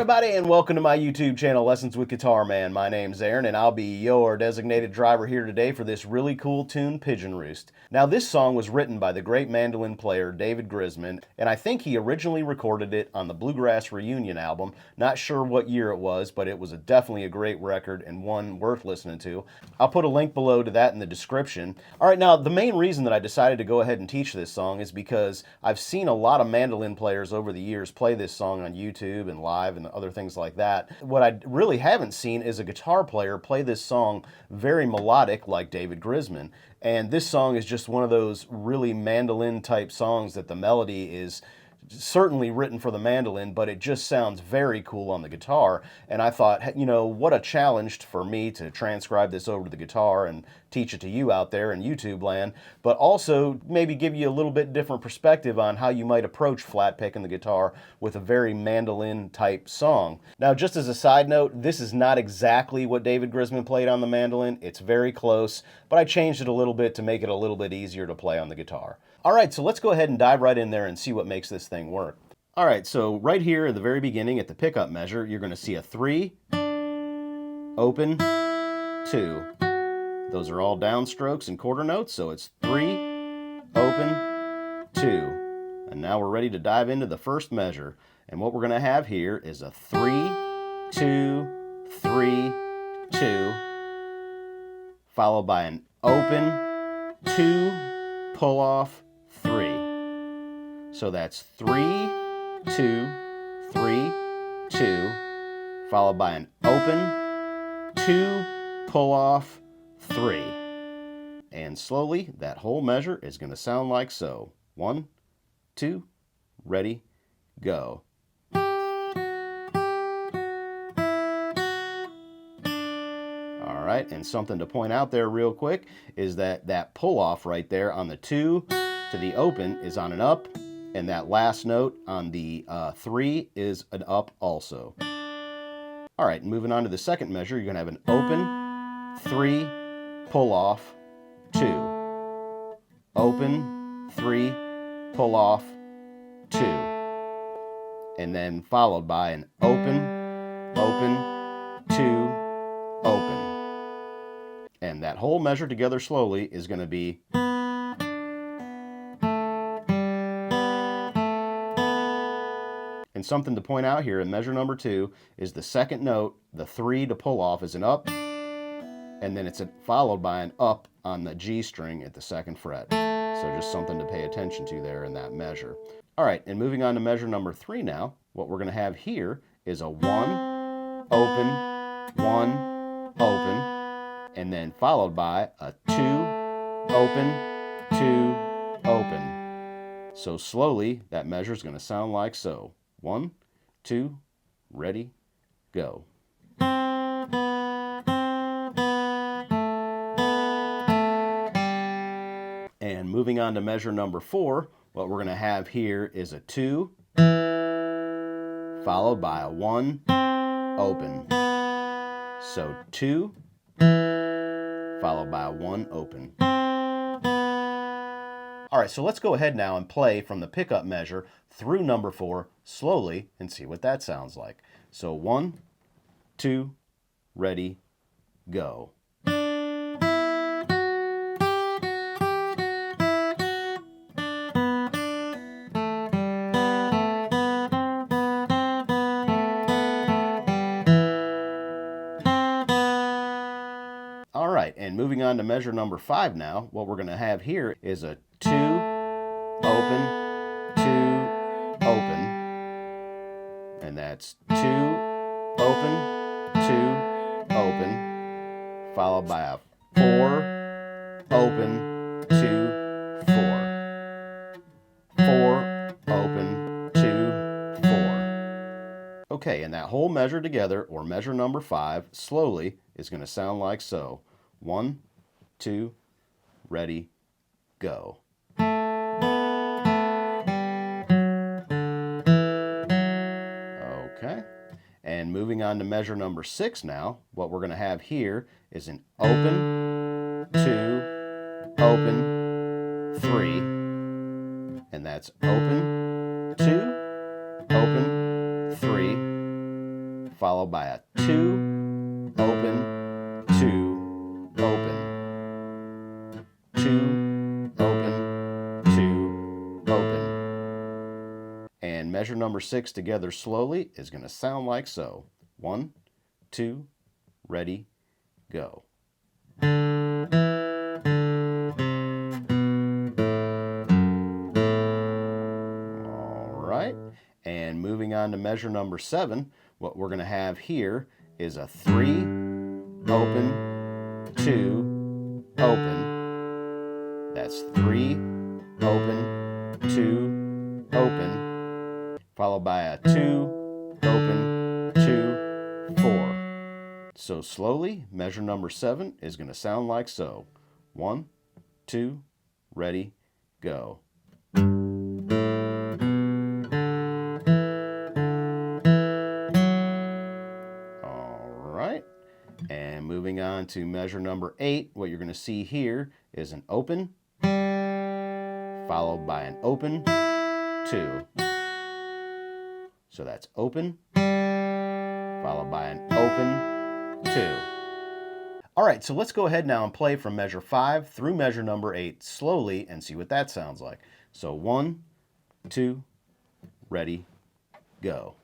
everybody, and welcome to my YouTube channel, Lessons with Guitar Man. My name's Aaron, and I'll be your designated driver here today for this really cool tune, Pigeon Roost. Now, this song was written by the great mandolin player David Grisman, and I think he originally recorded it on the Bluegrass Reunion album. Not sure what year it was, but it was definitely a great record and one worth listening to. I'll put a link below to that in the description. All right, now, the main reason that I decided to go ahead and teach this song is because I've seen a lot of mandolin players over the years play this song on YouTube and live and other things like that. What I really haven't seen is a guitar player play this song very melodic like David Grisman. And this song is just one of those really mandolin type songs that the melody is certainly written for the mandolin, but it just sounds very cool on the guitar. And I thought, you know, what a challenge for me to transcribe this over to the guitar and teach it to you out there in YouTube land, but also maybe give you a little bit different perspective on how you might approach flat picking the guitar with a very mandolin type song. Now, just as a side note, this is not exactly what David Grisman played on the mandolin. It's very close, but I changed it a little bit to make it a little bit easier to play on the guitar. All right, so let's go ahead and dive right in there and see what makes this thing work. All right, so right here at the very beginning at the pickup measure, you're going to see a 3, open, 2. Those are all downstrokes and quarter notes, so it's 3, open, 2. And now we're ready to dive into the first measure. And what we're going to have here is a 3, 2, 3, 2, followed by an open, 2, pull off, 3. So that's 3, 2, 3, 2, followed by an open, 2, pull off, 3. And slowly, that whole measure is going to sound like so. 1, 2, ready, go. All right, and something to point out there real quick is that that pull off right there on the 2 to the open is on an up, and that last note on the 3 is an up also. All right, moving on to the second measure, you're going to have an open, 3, pull off, 2. Open, 3, pull off, 2. And then followed by an open, open, 2, open. And that whole measure together slowly is going to be. And something to point out here in measure number 2 is the second note, the 3 to pull off is an up, and then it's followed by an up on the G string at the 2nd fret. So just something to pay attention to there in that measure. All right, and moving on to measure number 3 now, what we're going to have here is a 1, open, 1, open, and then followed by a 2, open, 2, open. So slowly, that measure is going to sound like so. 1, 2, ready, go. And moving on to measure number 4, what we're going to have here is a 2, followed by a 1, open. So 2, followed by a 1, open. All right, so let's go ahead now and play from the pickup measure through number 4 slowly and see what that sounds like. So 1, 2, ready, go. All right, and moving on to measure number 5 now, what we're going to have here is a 2, open, 2, open, and that's 2, open, 2, open, followed by a 4, open, 2, 4, 4, open, 2, 4. Okay, and that whole measure together, or measure number 5, slowly, is going to sound like so. 1, 2, ready, go. Okay, and moving on to measure number 6 now, what we're going to have here is an open, 2, open, 3, and that's open, 2, open, 3, followed by a 2, open, 2, open, 2, open, 2, open. And measure number 6 together slowly is going to sound like so. 1, 2, ready, go. And moving on to measure number 7, what we're going to have here is a 3, open, 2, open. That's 3, open, 2, open, followed by a 2, open, 2, 4. So slowly, measure number 7 is going to sound like so. 1, 2, ready, go. And moving on to measure number 8, what you're going to see here is an open, followed by an open, 2. So that's open, followed by an open, 2. All right, so let's go ahead now and play from measure 5 through measure number 8 slowly and see what that sounds like. So 1, 2, ready, go.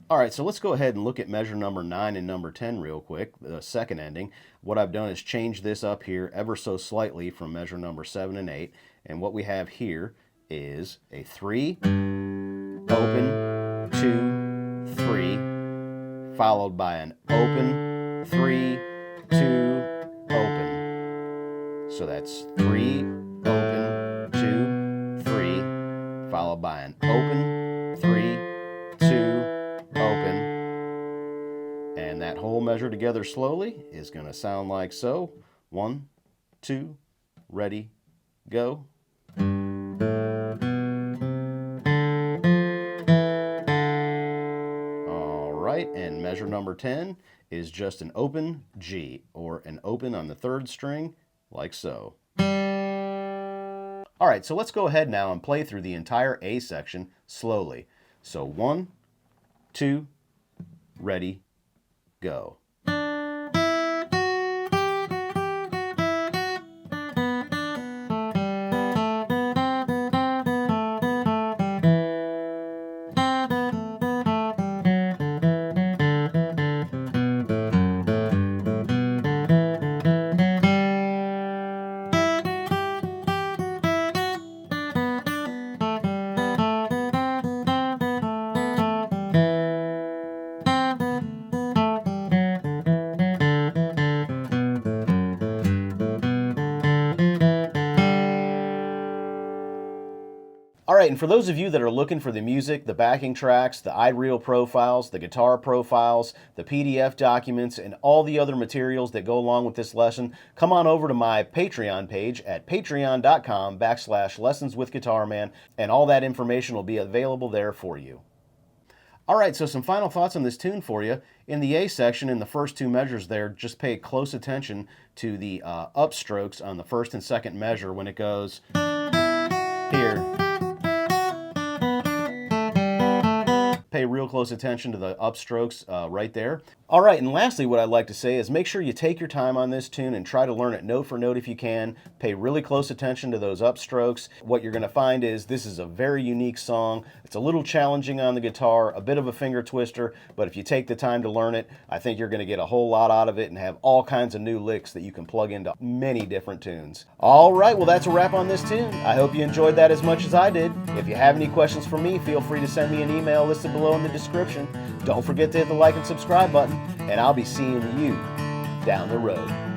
All right, so let's go ahead and look at measure number 9 and number 10 real quick, the second ending. What I've done is change this up here ever so slightly from measure number 7 and 8. And what we have here is a 3, open, 2, 3, followed by an open, 3, 2, open. So that's 3, open, 2, 3, followed by an open, 3, 2, open, and that whole measure together slowly is going to sound like so. 1, 2, ready, go. All right, and measure number 10 is just an open G, or an open on the 3rd string, like so. All right, so let's go ahead now and play through the entire A section slowly. So 1, 2, ready, go. All right, and for those of you that are looking for the music, the backing tracks, the iReel profiles, the guitar profiles, the PDF documents, and all the other materials that go along with this lesson, come on over to my Patreon page at patreon.com/lessonswithguitarman, and all that information will be available there for you. All right, so some final thoughts on this tune for you. In the A section, in the first 2 measures there, just pay close attention to the upstrokes on the 1st and 2nd measure when it goes here. Pay real close attention to the upstrokes right there. All right, and lastly, what I'd like to say is make sure you take your time on this tune and try to learn it note for note if you can. Pay really close attention to those upstrokes. What you're going to find is this is a very unique song. It's a little challenging on the guitar, a bit of a finger twister, but if you take the time to learn it, I think you're going to get a whole lot out of it and have all kinds of new licks that you can plug into many different tunes. All right, well, that's a wrap on this tune. I hope you enjoyed that as much as I did. If you have any questions for me, feel free to send me an email listed below in the description. Don't forget to hit the like and subscribe button, and I'll be seeing you down the road.